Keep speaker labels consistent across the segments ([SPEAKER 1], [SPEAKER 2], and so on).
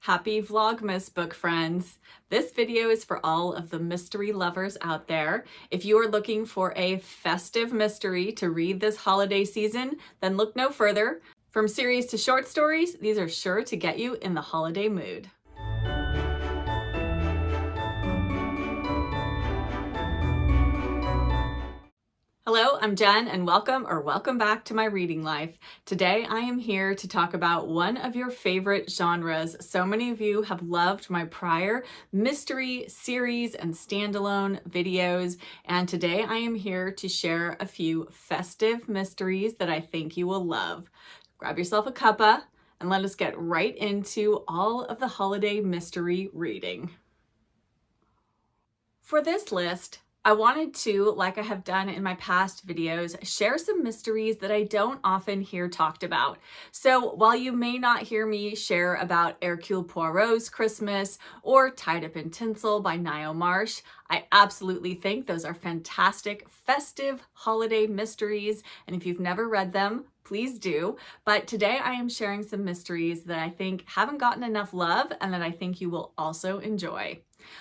[SPEAKER 1] Happy Vlogmas, book friends! This video is for all of the mystery lovers out there. If you are looking for a festive mystery to read this holiday season, then look no further. From series to short stories, these are sure to get you in the holiday mood. Hello, I'm Jen and welcome back to my reading life. Today I am here to talk about one of your favorite genres. So many of you have loved my prior mystery series and standalone videos, and today I am here to share a few festive mysteries that I think you will love. Grab yourself a cuppa and let us get right into all of the holiday mystery reading. For this list, I wanted to, like I have done in my past videos, share some mysteries that I don't often hear talked about. So while you may not hear me share about Hercule Poirot's Christmas or Tied Up in Tinsel by Ngaio Marsh, I absolutely think those are fantastic festive holiday mysteries, and if you've never read them, please do. But today I am sharing some mysteries that I think haven't gotten enough love and that I think you will also enjoy.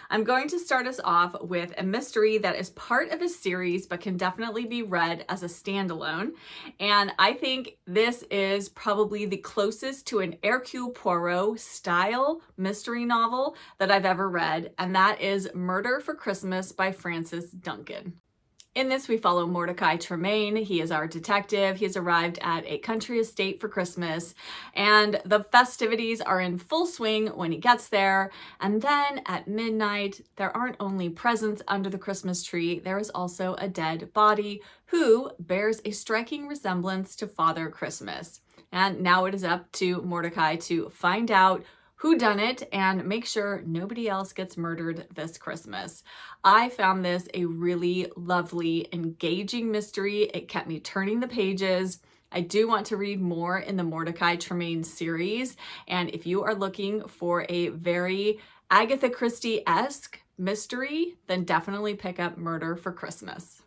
[SPEAKER 1] I'm going to start us off with a mystery that is part of a series but can definitely be read as a standalone. And I think this is probably the closest to an Hercule Poirot style mystery novel that I've ever read, and that is Murder for Christmas by Francis Duncan. In this, we follow Mordecai Tremaine. He is our detective. He has arrived at a country estate for Christmas, and the festivities are in full swing when he gets there. And then at midnight, there aren't only presents under the Christmas tree, there is also a dead body who bears a striking resemblance to Father Christmas. And now it is up to Mordecai to find out who done it and make sure nobody else gets murdered this Christmas. I found this a really lovely, engaging mystery. It kept me turning the pages. I do want to read more in the Mordecai Tremaine series, and if you are looking for a very Agatha Christie-esque mystery, then definitely pick up Murder for Christmas.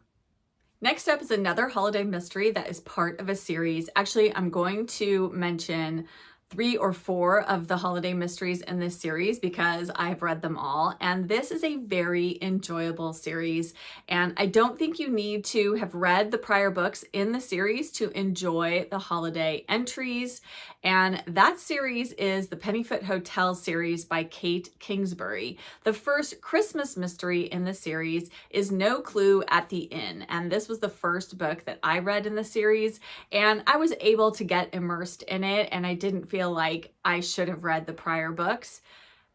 [SPEAKER 1] Next up is another holiday mystery that is part of a series. Actually, I'm going to mention 3 or 4 of the holiday mysteries in this series because I've read them all, and this is a very enjoyable series, and I don't think you need to have read the prior books in the series to enjoy the holiday entries, and that series is the Pennyfoot Hotel series by Kate Kingsbury. The first Christmas mystery in the series is No Clue at the Inn, and this was the first book that I read in the series, and I was able to get immersed in it, and I didn't feel like I should have read the prior books.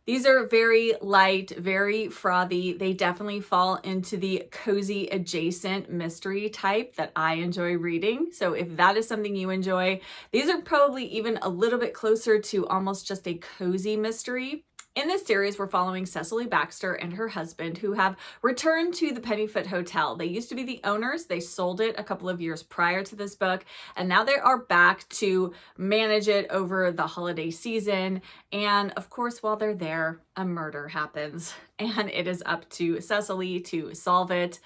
[SPEAKER 1] These are very light, very frothy. They definitely fall into the cozy adjacent mystery type that I enjoy reading. So if that is something you enjoy, these are probably even a little bit closer to almost just a cozy mystery. In this series, we're following Cecily Baxter and her husband who have returned to the Pennyfoot Hotel. They used to be the owners. They sold it a couple of years prior to this book, and now they are back to manage it over the holiday season. And of course, while they're there, a murder happens, and it is up to Cecily to solve it.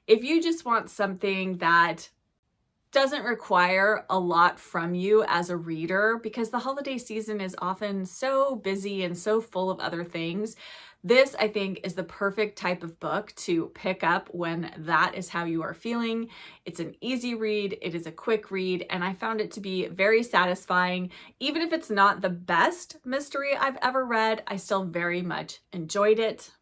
[SPEAKER 1] If you just want something that doesn't require a lot from you as a reader, because the holiday season is often so busy and so full of other things, this, I think, is the perfect type of book to pick up when that is how you are feeling. It's an easy read, it is a quick read, and I found it to be very satisfying. Even if it's not the best mystery I've ever read, I still very much enjoyed it.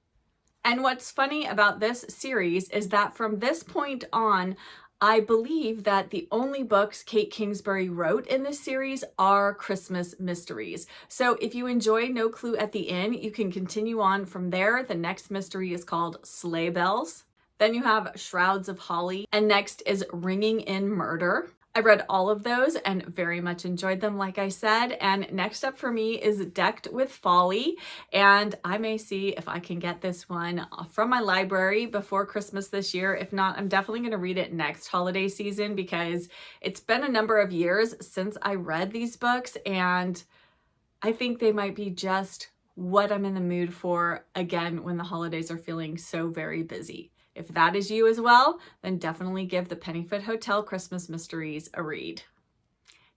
[SPEAKER 1] And what's funny about this series is that from this point on, I believe that the only books Kate Kingsbury wrote in this series are Christmas mysteries. So if you enjoy No Clue at the Inn, you can continue on from there. The next mystery is called Sleigh Bells. Then you have Shrouds of Holly, and next is Ringing in Murder. I read all of those and very much enjoyed them, like I said. And next up for me is Decked with Folly. And I may see if I can get this one from my library before Christmas this year. If not, I'm definitely going to read it next holiday season because it's been a number of years since I read these books. And I think they might be just what I'm in the mood for again when the holidays are feeling so very busy. If that is you as well, then definitely give the Pennyfoot Hotel Christmas Mysteries a read.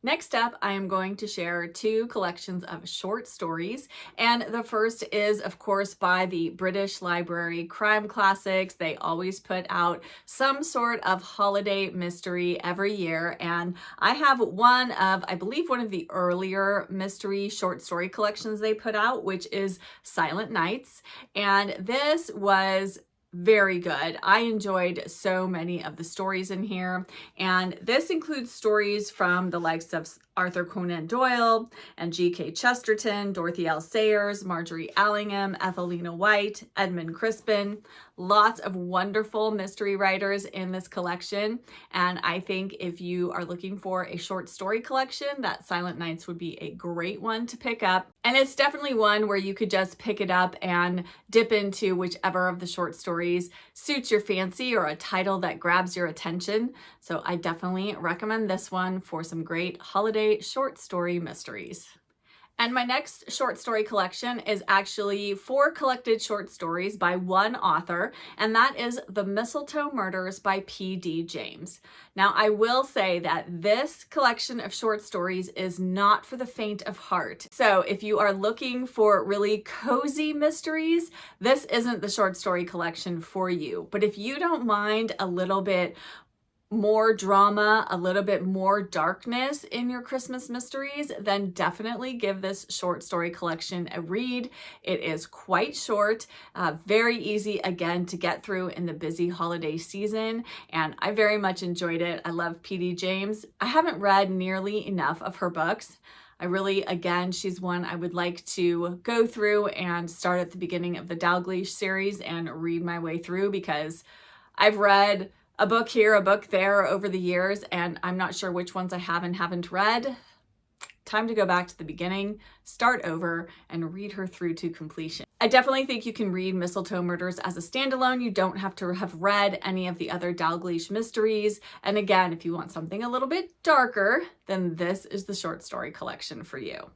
[SPEAKER 1] Next up, I am going to share two collections of short stories, and the first is, of course, by the British Library Crime Classics. They always put out some sort of holiday mystery every year, and I have one of, I believe, one of the earlier mystery short story collections they put out, which is Silent Nights, and this was very good. I enjoyed so many of the stories in here, and this includes stories from the likes of Arthur Conan Doyle and G.K. Chesterton, Dorothy L. Sayers, Marjorie Allingham, Ethelena White, Edmund Crispin. Lots of wonderful mystery writers in this collection, and I think if you are looking for a short story collection, that Silent Nights would be a great one to pick up. And it's definitely one where you could just pick it up and dip into whichever of the short stories suits your fancy or a title that grabs your attention. So I definitely recommend this one for some great holiday short story mysteries. And my next short story collection is actually 4 collected short stories by one author, and that is The Mistletoe Murders by P.D. James. Now, I will say that this collection of short stories is not for the faint of heart. So if you are looking for really cozy mysteries, this isn't the short story collection for you. But if you don't mind a little bit more drama, a little bit more darkness in your Christmas mysteries, then definitely give this short story collection a read. It is quite short, very easy again to get through in the busy holiday season, and I very much enjoyed it. I love P.D. James. I haven't read nearly enough of her books. I really, again, she's one I would like to go through and start at the beginning of the Dalglish series and read my way through, because I've read a book here, a book there over the years, and I'm not sure which ones I have and haven't read. Time to go back to the beginning, start over, and read her through to completion. I definitely think you can read Mistletoe Murders as a standalone. You don't have to have read any of the other Dalglish mysteries. And again, if you want something a little bit darker, then this is the short story collection for you.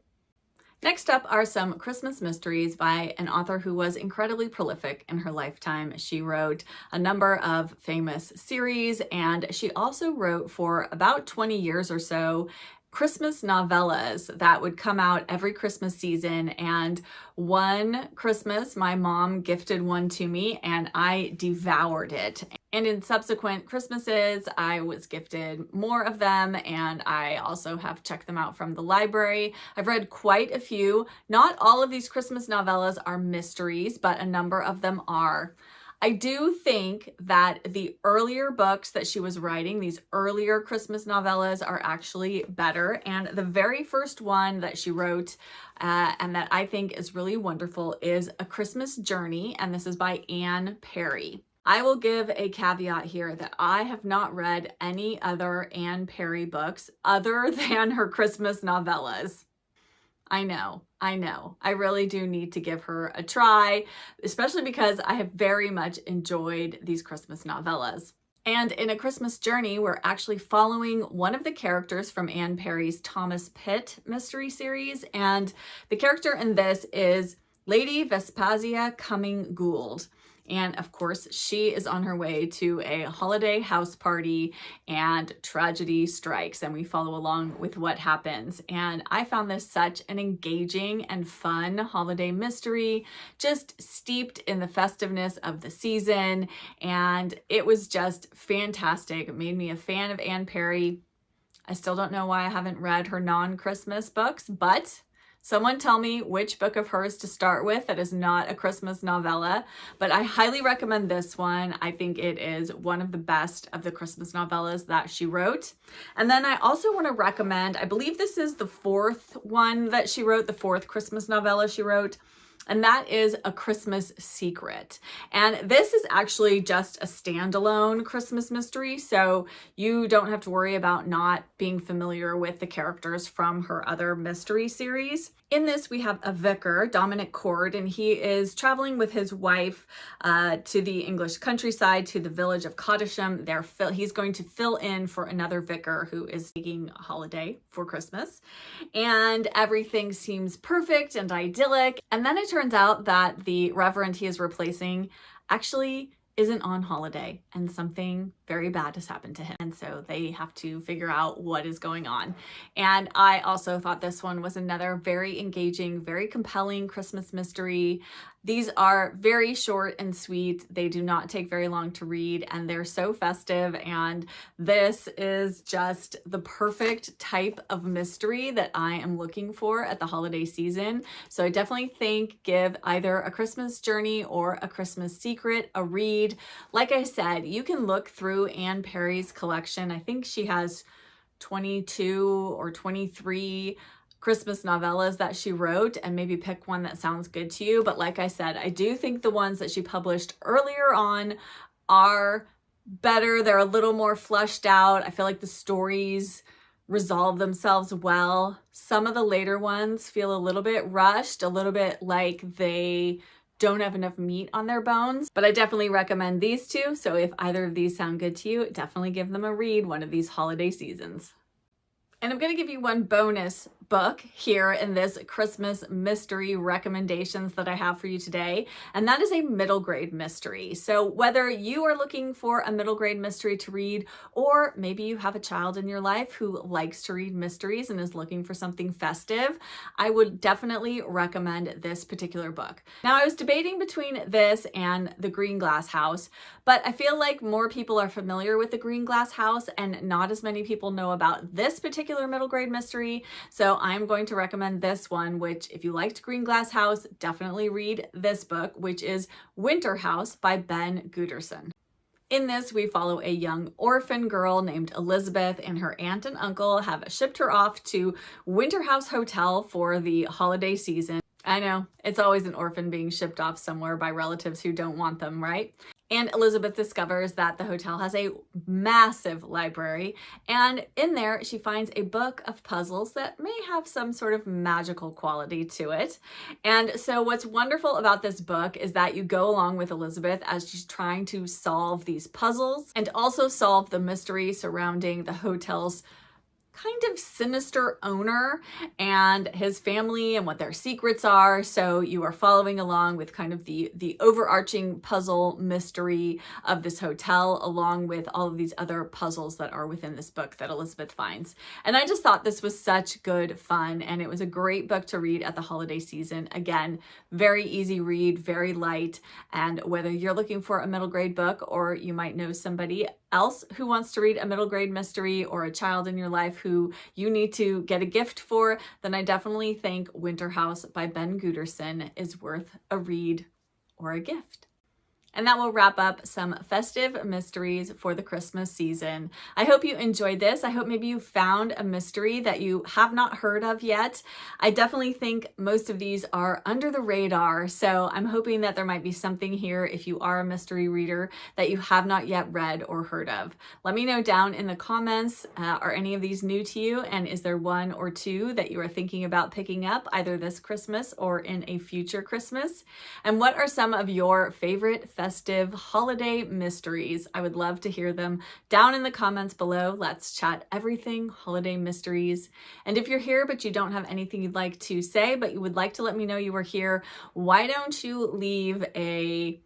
[SPEAKER 1] Next up are some Christmas mysteries by an author who was incredibly prolific in her lifetime. She wrote a number of famous series, and she also wrote for about 20 years or so Christmas novellas that would come out every Christmas season. And one Christmas, my mom gifted one to me and I devoured it. And in subsequent Christmases, I was gifted more of them, and I also have checked them out from the library. I've read quite a few. Not all of these Christmas novellas are mysteries, but a number of them are. I do think that the earlier books that she was writing, these earlier Christmas novellas, are actually better. And the very first one that she wrote and that I think is really wonderful is A Christmas Journey, and this is by Anne Perry. I will give a caveat here that I have not read any other Anne Perry books other than her Christmas novellas. I know. I really do need to give her a try, especially because I have very much enjoyed these Christmas novellas. And in A Christmas Journey, we're actually following one of the characters from Anne Perry's Thomas Pitt mystery series. And the character in this is Lady Vespasia Cumming Gould. And of course, she is on her way to a holiday house party and tragedy strikes, and we follow along with what happens. And I found this such an engaging and fun holiday mystery, just steeped in the festiveness of the season. And it was just fantastic. It made me a fan of Anne Perry. I still don't know why I haven't read her non-Christmas books, but someone tell me which book of hers to start with that is not a Christmas novella, but I highly recommend this one. I think it is one of the best of the Christmas novellas that she wrote. And then I also want to recommend, I believe this is the 4th one that she wrote, the 4th Christmas novella she wrote, and that is A Christmas Secret. And this is actually just a standalone Christmas mystery, so you don't have to worry about not being familiar with the characters from her other mystery series. In this, we have a vicar, Dominic Cord, and he is traveling with his wife to the English countryside, to the village of Cottisham. He's going to fill in for another vicar who is taking a holiday for Christmas. And everything seems perfect and idyllic. And then it turns out that the reverend he is replacing actually isn't on holiday and something very bad has happened to him. And so they have to figure out what is going on. And I also thought this one was another very engaging, very compelling Christmas mystery. These are very short and sweet. They do not take very long to read, and they're so festive. And this is just the perfect type of mystery that I am looking for at the holiday season. So I definitely think give either A Christmas Journey or A Christmas Secret a read. Like I said, you can look through Anne Perry's collection. I think she has 22 or 23 Christmas novellas that she wrote, and maybe pick one that sounds good to you. But like I said, I do think the ones that she published earlier on are better. They're a little more fleshed out. I feel like the stories resolve themselves well. Some of the later ones feel a little bit rushed, a little bit like they don't have enough meat on their bones, but I definitely recommend these two. So if either of these sound good to you, definitely give them a read one of these holiday seasons. And I'm going to give you one bonus book here in this Christmas mystery recommendations that I have for you today, and that is a middle grade mystery. So whether you are looking for a middle grade mystery to read, or maybe you have a child in your life who likes to read mysteries and is looking for something festive, I would definitely recommend this particular book. Now, I was debating between this and The Green Glass House, but I feel like more people are familiar with The Green Glass House and not as many people know about this particular middle grade mystery. So I'm going to recommend this one, which if you liked Green Glass House, definitely read this book, which is Winter House by Ben Gooderson. In this, we follow a young orphan girl named Elizabeth, and her aunt and uncle have shipped her off to Winter House Hotel for the holiday season. I know, it's always an orphan being shipped off somewhere by relatives who don't want them, right? And Elizabeth discovers that the hotel has a massive library, and in there she finds a book of puzzles that may have some sort of magical quality to it. And so what's wonderful about this book is that you go along with Elizabeth as she's trying to solve these puzzles and also solve the mystery surrounding the hotel's kind of sinister owner and his family and what their secrets are. So you are following along with kind of the overarching puzzle mystery of this hotel, along with all of these other puzzles that are within this book that Elizabeth finds. And I just thought this was such good fun, and it was a great book to read at the holiday season. Again, very easy read, very light, and whether you're looking for a middle grade book, or you might know somebody else who wants to read a middle grade mystery, or a child in your life who you need to get a gift for, then I definitely think Winter House by Ben Gooderson is worth a read or a gift. And that will wrap up some festive mysteries for the Christmas season. I hope you enjoyed this. I hope maybe you found a mystery that you have not heard of yet. I definitely think most of these are under the radar, so I'm hoping that there might be something here, if you are a mystery reader, that you have not yet read or heard of. Let me know down in the comments, are any of these new to you, and is there one or two that you are thinking about picking up either this Christmas or in a future Christmas? And what are some of your favorite festive holiday mysteries? I would love to hear them down in the comments below. Let's chat everything holiday mysteries. And if you're here but you don't have anything you'd like to say, but you would like to let me know you were here, why don't you leave a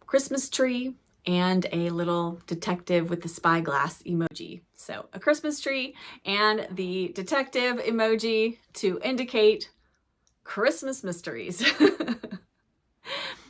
[SPEAKER 1] Christmas tree and a little detective with the spyglass emoji. So a Christmas tree and the detective emoji to indicate Christmas mysteries.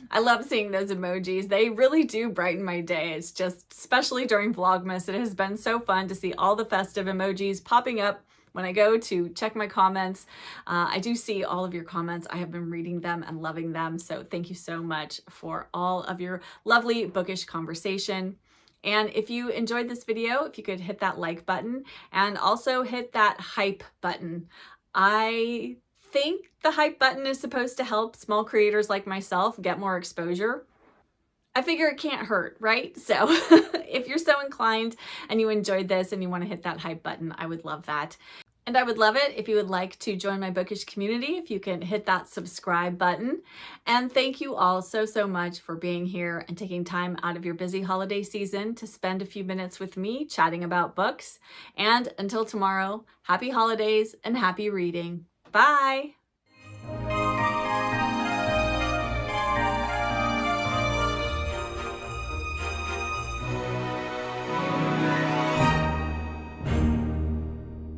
[SPEAKER 1] I love seeing those emojis. They really do brighten my day. It's just, especially during Vlogmas, it has been so fun to see all the festive emojis popping up when I go to check my comments. I do see all of your comments. I have been reading them and loving them. So thank you so much for all of your lovely bookish conversation. And if you enjoyed this video, if you could hit that like button and also hit that hype button. I think the hype button is supposed to help small creators like myself get more exposure. I figure it can't hurt, right? So if you're so inclined and you enjoyed this and you want to hit that hype button, I would love that. And I would love it if you would like to join my bookish community, if you can hit that subscribe button. And thank you all so much for being here and taking time out of your busy holiday season to spend a few minutes with me chatting about books. And until tomorrow, happy holidays and happy reading. Bye.